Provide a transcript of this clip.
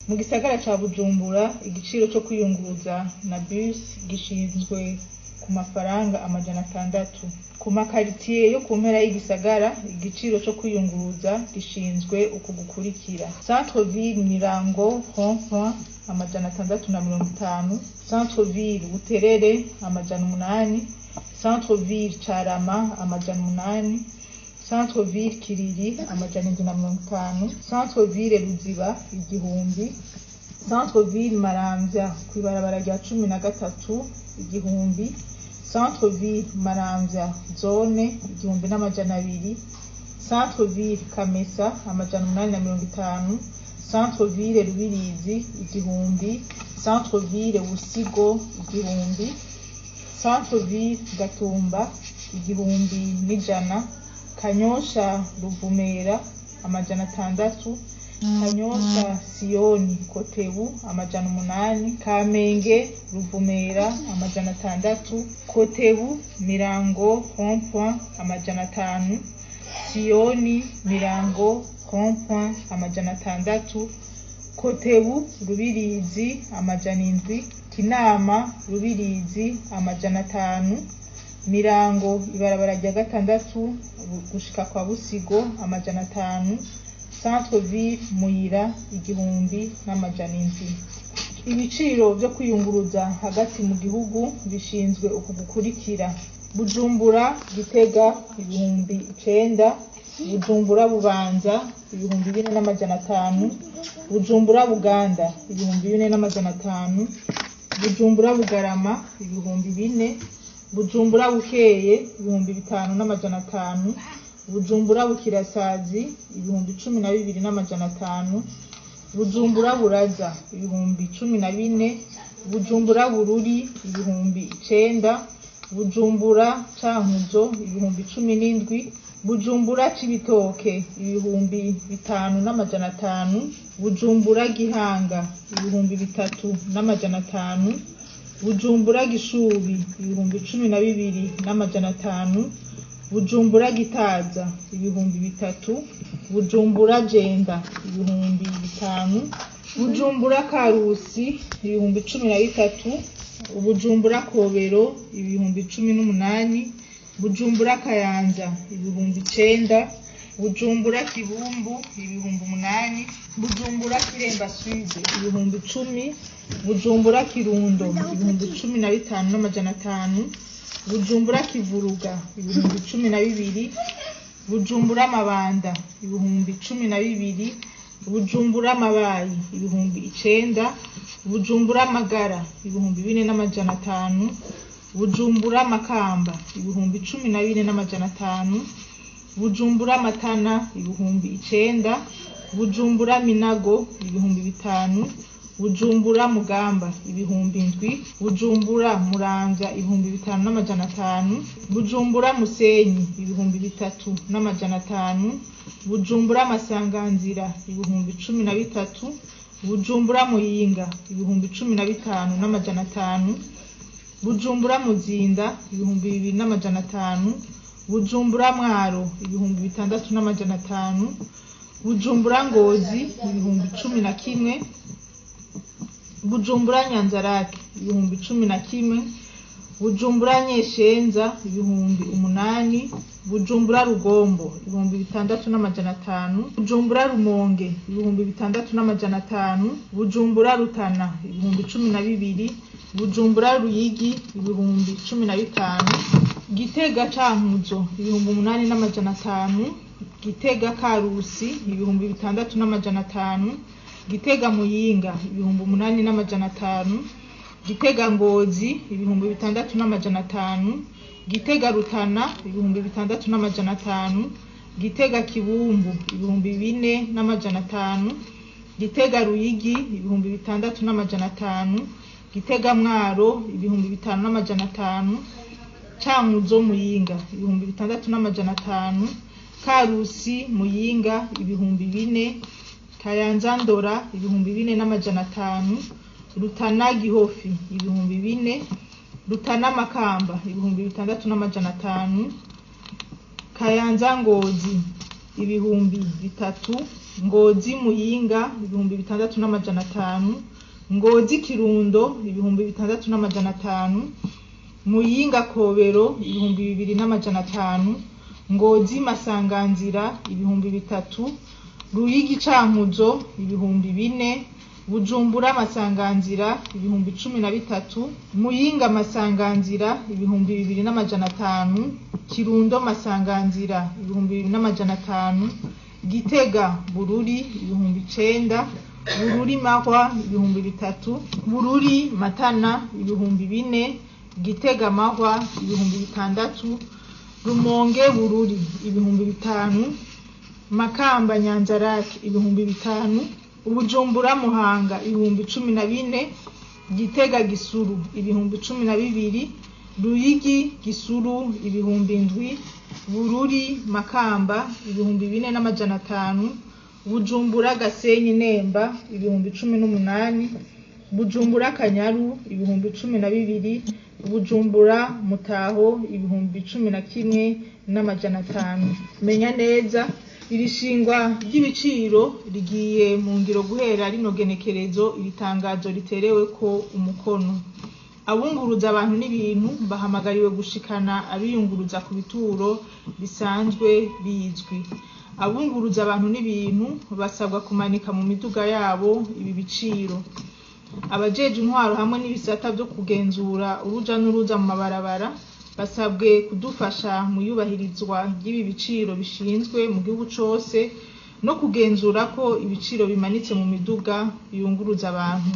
Mu gisagara ca Bujumbura igiciro cyo kwiyunguruza na bus gishinzwe ku mafaranga 600. Ku makaritiye yo ku mpera y'igisagara igiciro cyo kwiyunguruza gishinzwe uku gukurikira: Centre Ville Mirango Rond-Point 650, Centre Ville Buterere 800, Centre Ville Carama 800, Centre Ville Kiriri 750, Centre Ville Ruziba 1000, Centre Ville Maramvya kw'ibarabara rya 13 1000, Centre Ville Maramvya Zone 1200, Centre Ville Kamesa 850, Centre Ville Rubirizi 1000, Centre Ville Busigo 1000, Centre Ville Gatumba 1100, Kanyosha Ruvumera 600, Kanyosha Sioni Kotebu 800, Kamenge Ruvumera 600, Kotebu Mirango Rond-Point 500, Sioni Mirango Rond-Point 600, Kotebu Rubirizi 700, Kinama Rubirizi 500, Mirango ibarabara rya 6 gushika kwa Busigo 500, Centre Ville Muyira 1000. Ibiciro byo kwiyunguruza hagati mu gihugu bishinzwe uku gukurikira: Bujumbura Gitega 9,000, Bujumbura Bubanza 4,500, Bujumbura Buganda 4,500, Bujumbura Bugarama 4,000, Bujumbura Bukeye 5,500, Bujumbura Bukirasazi 12,500, Bujumbura Buraza 14,000, Bujumbura Bururi 9,000, Bujumbura Cankuzo 17,000, Bujumbura Cibitoke 5,500, Bujumbura Gihanga 3,500, Bujumbura Gishubi 12,500, Bujumbura Gitaza 3,000, Bujumbura Jenda 5,000, Bujumbura Karusi 13,000, Bujumbura Kobero 18,000, Bujumbura Kayanza 9,000, Bujumbura Kibumbu 8,000, Bujumbura Kiremba Sud 10,000, Bujumbura Kirundo 15,500, Bujumbura Kivuruga 12,000, Bujumbura Mabanda 12,000, Bujumbura Mabayi 9,000, Bujumbura Magara 4,500, Bujumbura Makamba 12,500, Bujumbura Matana 9,000, Bujumbura Minago 5,000, Bujumbura Mugamba 7,000, Bujumbura Muramvya 5,500, Bujumbura Musenyi 3,500, Bujumbura Masanganzira 13,000, Bujumbura Muyinga 15,500, Bujumbura Muzinda 2,500, Bujumbura Mwaro 6,500, Bujumbura Ngozi 11,000, Bujumbura Nyanzarake 11,000, Bujumbura Nyeshenza 8,000, Bujumbura Rugombo 6,500, Bujumbura Rumonge 6,500, Bujumbura Rutana 12,000, Bujumbura Ruyigi 15,000, Gitega Cankuzo 8,500, Gitega Karusi 6,500, Gitega Muyinga 8,500, Gitega Ngozi 6,500, Gitega Rutana 6,500, Gitega Kibumbu 4,500, Gitega Ruyigi 6,500, Gitega Mwaro 5,500, Cankuzo Muyinga 6,500, Karusi Muyinga 4,000, Kayanza Ndora 4,500, Rutana Gihofi 4,000, Rutana Makamba 6,500, Kayanza Ngozi ibihumbi 3, Ngozi Muyinga ibihumbi 6,500, Ngozi Kirundo ibihumbi 6,500, Muyinga Kobero ibihumbi 2,500, Ngozi Masanganzira ibihumbi 3, Ruyigi Cankuzo ibihumbi 4, Bujumbura Masanganzira ibihumbi 13, Muyinga Masanganzira ibihumbi 2,500, Kirundo Masanganzira ibihumbi 2,500, Gitega Bururi ibihumbi 9, Bururi Mahwa ibihumbi 3, Bururi Matana ibihumbi 4, Gitega Mahwa ibihumbi 6, Rumonge Bururi ibihumbi 5, Makamba Nyanzarake ibihumbi 5, Ubujumbura Muhanga ibihumbi 14, Gitega Gisuru ibihumbi 12, Ruyigi Gisuru ibihumbi 7, Bururi Makamba ibihumbi 4,500, Bujumbura Gasenyi Nemba ibihumbi 18, Bujumbura Kanyaru ibihumbi 12, Bujumbura Mutaho ibihumbi 11,500. Menya neza iri shingwa ry'ibiciro rigiye mu ngiro guhera rino genekerezo iri tangazo riterewe ko umukono. Abunguruza abantu n'ibintu bahamagariwe gushikana abiyunguruza ku bituro bisanzwe bizwi. Abunguruza abantu n'ibintu basabwa kumanika mu miduga yabo ibi biciro. Abajeje intwaro hamwe n'ibisata byo kugenzura uruja n'uruza mu mabarabara basabwe kudufasha mu yubahirizwa ry'ibi biciro bishinzwe mu gihugu cose no kugenzura ko ibiciro bimanitse mu miduga yunguruza abantu.